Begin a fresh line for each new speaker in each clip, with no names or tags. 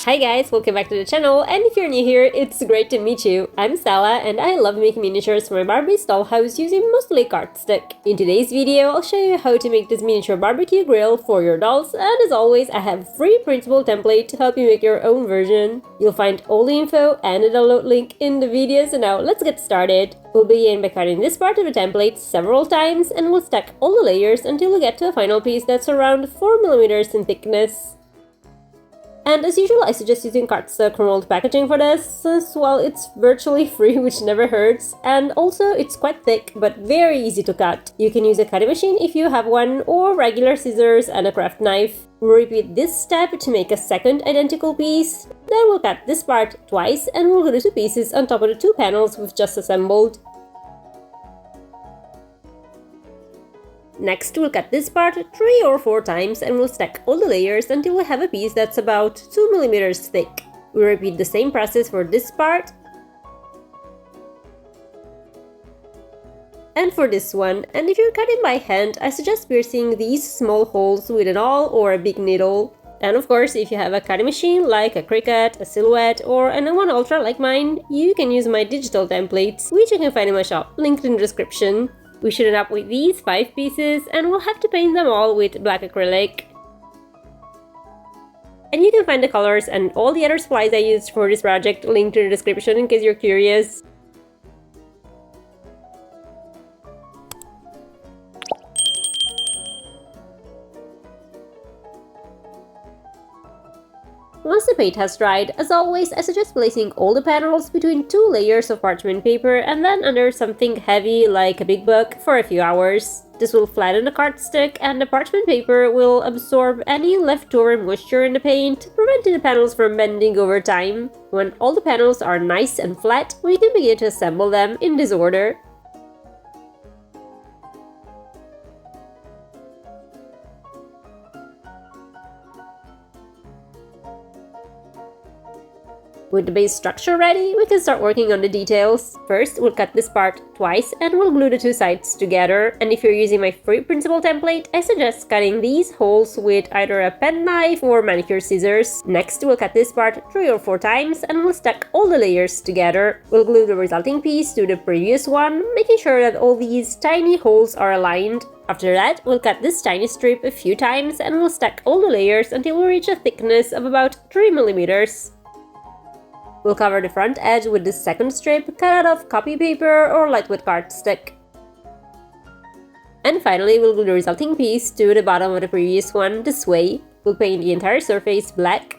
Hi guys, welcome back to the channel, and if you're new here, it's great to meet you. I'm Stella and I love making miniatures for my Barbie's dollhouse using mostly cardstock. In today's video, I'll show you how to make this miniature barbecue grill for your dolls, and as always, I have a free printable template to help you make your own version. You'll find all the info and the download link in the video, so now let's get started. We'll begin by cutting this part of the template several times and we'll stack all the layers until we get to a final piece that's around 4mm in thickness. And as usual, I suggest using cardstock rolled packaging for this, as well it's virtually free, which never hurts, and also it's quite thick but very easy to cut. You can use a cutting machine if you have one, or regular scissors and a craft knife. We'll repeat this step to make a second identical piece, then we'll cut this part twice and we'll glue the two pieces on top of the two panels we've just assembled. Next, we'll cut this part 3 or 4 times and we'll stack all the layers until we have a piece that's about 2mm thick. We'll repeat the same process for this part and for this one. And if you're cutting by hand, I suggest piercing these small holes with an awl or a big needle. And of course, if you have a cutting machine like a Cricut, a Silhouette, or an M1 Ultra like mine, you can use my digital templates, which you can find in my shop, linked in the description. We should end up with these 5 pieces and we'll have to paint them all with black acrylic. And you can find the colors and all the other supplies I used for this project linked in the description in case you're curious. Once the paint has dried, as always, I suggest placing all the panels between 2 layers of parchment paper and then under something heavy like a big book for a few hours. This will flatten the cardstock and the parchment paper will absorb any leftover moisture in the paint, preventing the panels from bending over time. When all the panels are nice and flat, we can begin to assemble them in this order. With the base structure ready, we can start working on the details. First, we'll cut this part twice and we'll glue the two sides together. And if you're using my free printable template, I suggest cutting these holes with either a pen knife or manicure scissors. Next, we'll cut this part 3 or 4 times and we'll stack all the layers together. We'll glue the resulting piece to the previous one, making sure that all these tiny holes are aligned. After that, we'll cut this tiny strip a few times and we'll stack all the layers until we reach a thickness of about 3mm. We'll cover the front edge with this second strip cut out of copy paper or lightweight cardstock. And finally, we'll glue the resulting piece to the bottom of the previous one this way. We'll paint the entire surface black.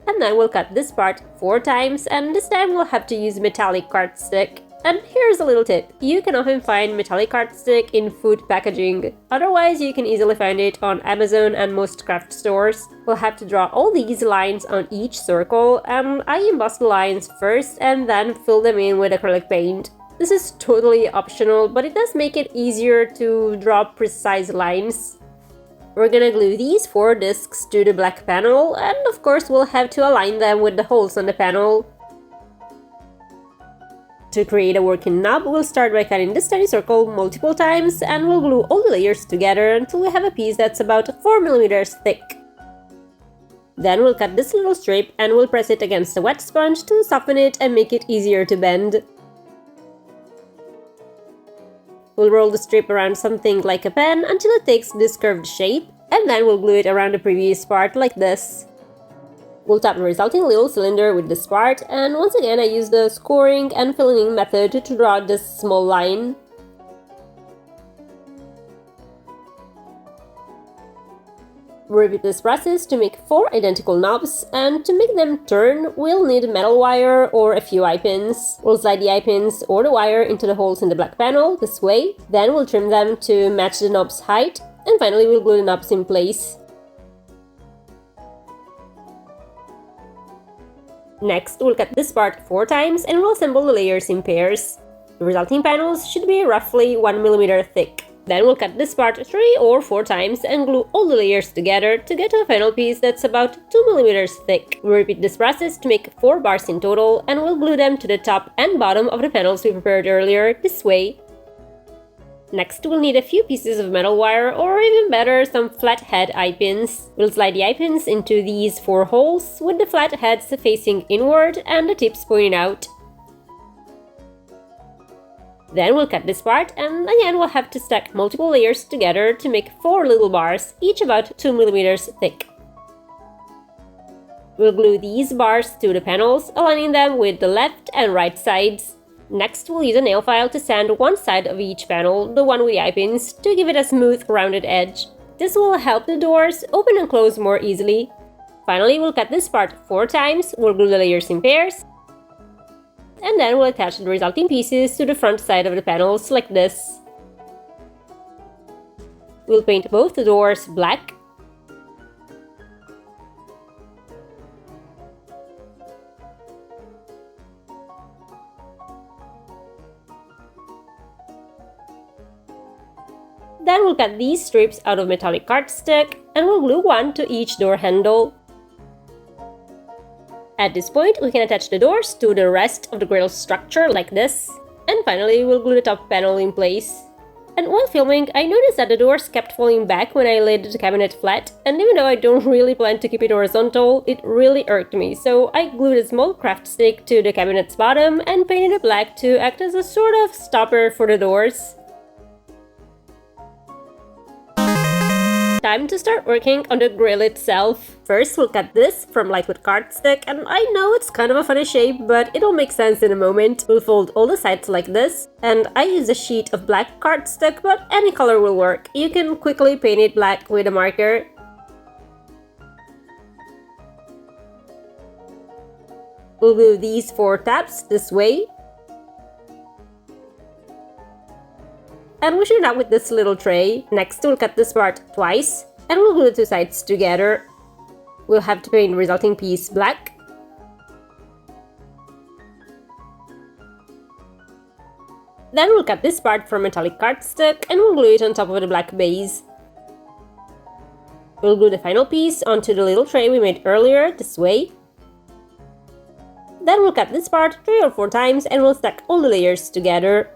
And then we'll cut this part 4 times, and this time we'll have to use metallic cardstock. And here's a little tip, you can often find metallic cardstock in food packaging. Otherwise, you can easily find it on Amazon and most craft stores. We'll have to draw all these lines on each circle, and I emboss the lines first and then fill them in with acrylic paint. This is totally optional, but it does make it easier to draw precise lines. We're gonna glue these 4 discs to the black panel, and of course we'll have to align them with the holes on the panel. To create a working knob, we'll start by cutting this tiny circle multiple times and we'll glue all the layers together until we have a piece that's about 4mm thick. Then we'll cut this little strip and we'll press it against a wet sponge to soften it and make it easier to bend. We'll roll the strip around something like a pen until it takes this curved shape, and then we'll glue it around the previous part like this. We'll top the resulting little cylinder with this part, and once again I use the scoring and filling in method to draw this small line. We'll repeat this process to make 4 identical knobs, and to make them turn, we'll need metal wire or a few eye-pins. We'll slide the eye-pins or the wire into the holes in the black panel, this way. Then we'll trim them to match the knob's height, and finally we'll glue the knobs in place. Next, we'll cut this part 4 times and we'll assemble the layers in pairs. The resulting panels should be roughly 1mm thick. Then we'll cut this part 3 or 4 times and glue all the layers together to get to a final piece that's about 2mm thick. We'll repeat this process to make 4 bars in total, and we'll glue them to the top and bottom of the panels we prepared earlier, this way. Next, we'll need a few pieces of metal wire, or even better, some flathead eye pins. We'll slide the eye pins into these 4 holes, with the flat heads facing inward and the tips pointing out. Then we'll cut this part, and again we'll have to stack multiple layers together to make 4 little bars, each about 2 mm thick. We'll glue these bars to the panels, aligning them with the left and right sides. Next, we'll use a nail file to sand one side of each panel, the one with the eye pins, to give it a smooth, rounded edge. This will help the doors open and close more easily. Finally, we'll cut this part 4 times, we'll glue the layers in pairs, and then we'll attach the resulting pieces to the front side of the panels like this. We'll paint both the doors black. Then we'll cut these strips out of metallic cardstock and we'll glue one to each door handle. At this point, we can attach the doors to the rest of the grill structure like this. And finally, we'll glue the top panel in place. And while filming, I noticed that the doors kept falling back when I laid the cabinet flat, and even though I don't really plan to keep it horizontal, it really irked me, so I glued a small craft stick to the cabinet's bottom and painted it black to act as a sort of stopper for the doors. Time to start working on the grill itself. First, we'll cut this from lightwood cardstock, and I know it's kind of a funny shape, but it'll make sense in a moment. We'll fold all the sides like this, and I use a sheet of black cardstock, but any color will work. You can quickly paint it black with a marker. We'll glue these 4 tabs this way. And we should end up with this little tray. Next, we'll cut this part twice, and we'll glue the 2 sides together. We'll have to paint the resulting piece black. Then we'll cut this part from metallic cardstock, and we'll glue it on top of the black base. We'll glue the final piece onto the little tray we made earlier, this way. Then we'll cut this part 3 or 4 times, and we'll stack all the layers together.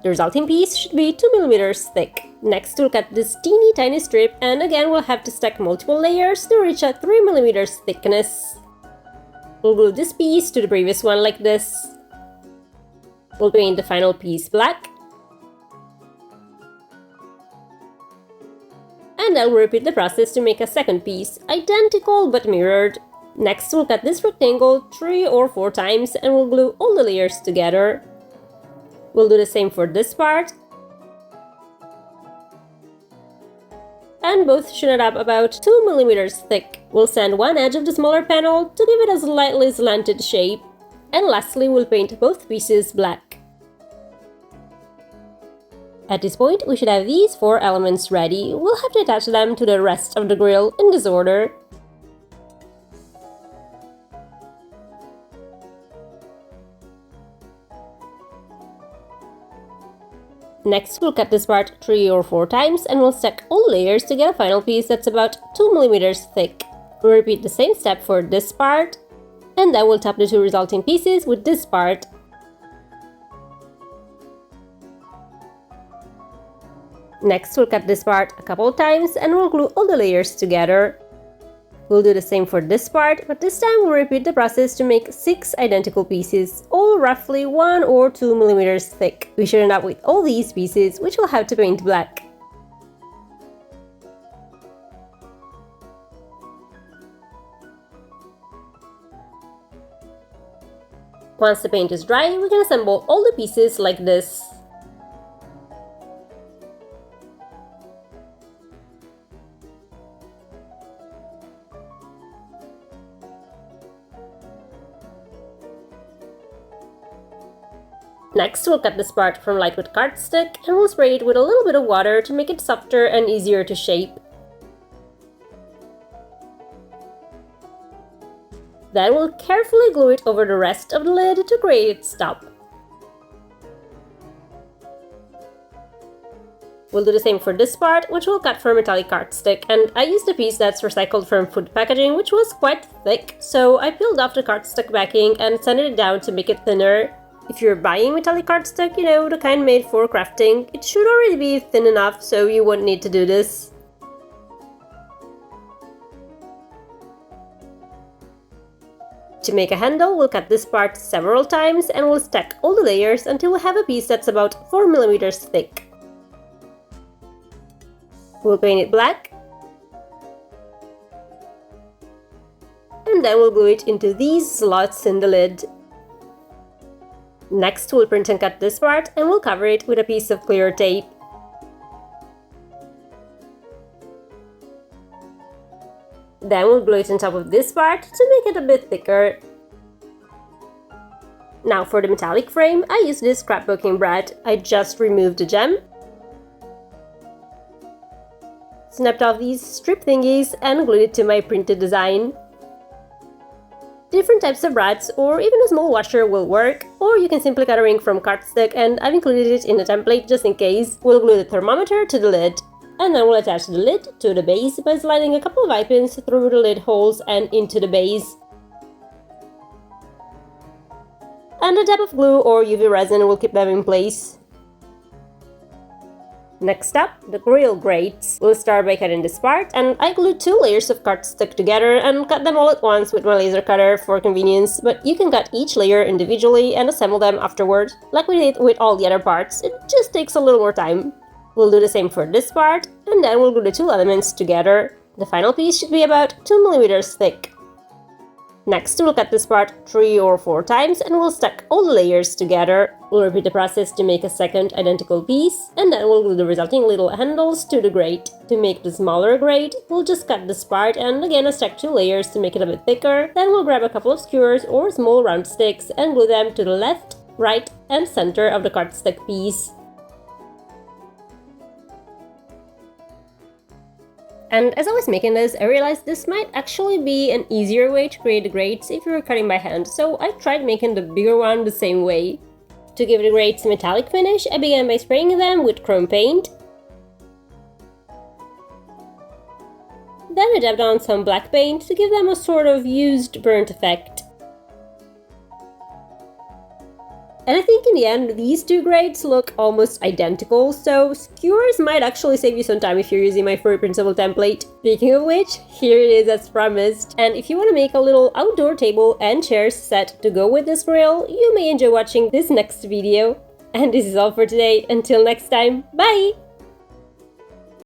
The resulting piece should be 2 mm thick. Next, we'll cut this teeny tiny strip, and again we'll have to stack multiple layers to reach a 3 mm thickness. We'll glue this piece to the previous one like this. We'll paint the final piece black. And I'll repeat the process to make a second piece, identical but mirrored. Next, we'll cut this rectangle 3 or 4 times, and we'll glue all the layers together. We'll do the same for this part. And both should add up about 2 mm thick. We'll sand one edge of the smaller panel to give it a slightly slanted shape. And lastly, we'll paint both pieces black. At this point, we should have these 4 elements ready. We'll have to attach them to the rest of the grill in this order. Next, we'll cut this part 3 or 4 times, and we'll stack all layers to get a final piece that's about 2 mm thick. We'll repeat the same step for this part, and then we'll top the 2 resulting pieces with this part. Next, we'll cut this part a couple of times, and we'll glue all the layers together. We'll do the same for this part, but this time we'll repeat the process to make 6 identical pieces, all roughly 1 or 2 mm thick. We should end up with all these pieces, which we'll have to paint black. Once the paint is dry, we can assemble all the pieces like this. Next, we'll cut this part from lightwood cardstock, and we'll spray it with a little bit of water to make it softer and easier to shape. Then we'll carefully glue it over the rest of the lid to create its top. We'll do the same for this part, which we'll cut from metallic cardstock, and I used a piece that's recycled from food packaging, which was quite thick, so I peeled off the cardstock backing and sanded it down to make it thinner. If you're buying metallic cardstock, you know, the kind made for crafting, it should already be thin enough so you won't need to do this. To make a handle, we'll cut this part several times and we'll stack all the layers until we have a piece that's about 4 mm thick. We'll paint it black. And then we'll glue it into these slots in the lid. Next, we'll print and cut this part and we'll cover it with a piece of clear tape. Then we'll glue it on top of this part to make it a bit thicker. Now for the metallic frame, I use this scrapbooking brad. I just removed the gem, snapped off these strip thingies and glued it to my printed design. Different types of brads or even a small washer will work, or you can simply cut a ring from cardstock, and I've included it in the template just in case. We'll glue the thermometer to the lid. And then we'll attach the lid to the base by sliding a couple of eye pins through the lid holes and into the base. And a dab of glue or UV resin will keep them in place. Next up, the grill grates. We'll start by cutting this part, and I glued 2 layers of cardstock together and cut them all at once with my laser cutter for convenience, but you can cut each layer individually and assemble them afterward. Like we did with all the other parts, it just takes a little more time. We'll do the same for this part, and then we'll glue the 2 elements together. The final piece should be about 2 mm thick. Next, we'll cut this part 3 or 4 times and we'll stack all the layers together. We'll repeat the process to make a second identical piece, and then we'll glue the resulting little handles to the grate. To make the smaller grate, we'll just cut this part and again stack 2 layers to make it a bit thicker. Then we'll grab a couple of skewers or small round sticks and glue them to the left, right, and center of the cardstock piece. And as I was making this, I realized this might actually be an easier way to create the grates if you were cutting by hand, so I tried making the bigger one the same way. To give the grates a metallic finish, I began by spraying them with chrome paint. Then I dabbed on some black paint to give them a sort of used burnt effect. And I think in the end, these 2 grates look almost identical, so skewers might actually save you some time if you're using my free printable template. Speaking of which, here it is as promised. And if you want to make a little outdoor table and chairs set to go with this grill, you may enjoy watching this next video. And this is all for today. Until next time, bye!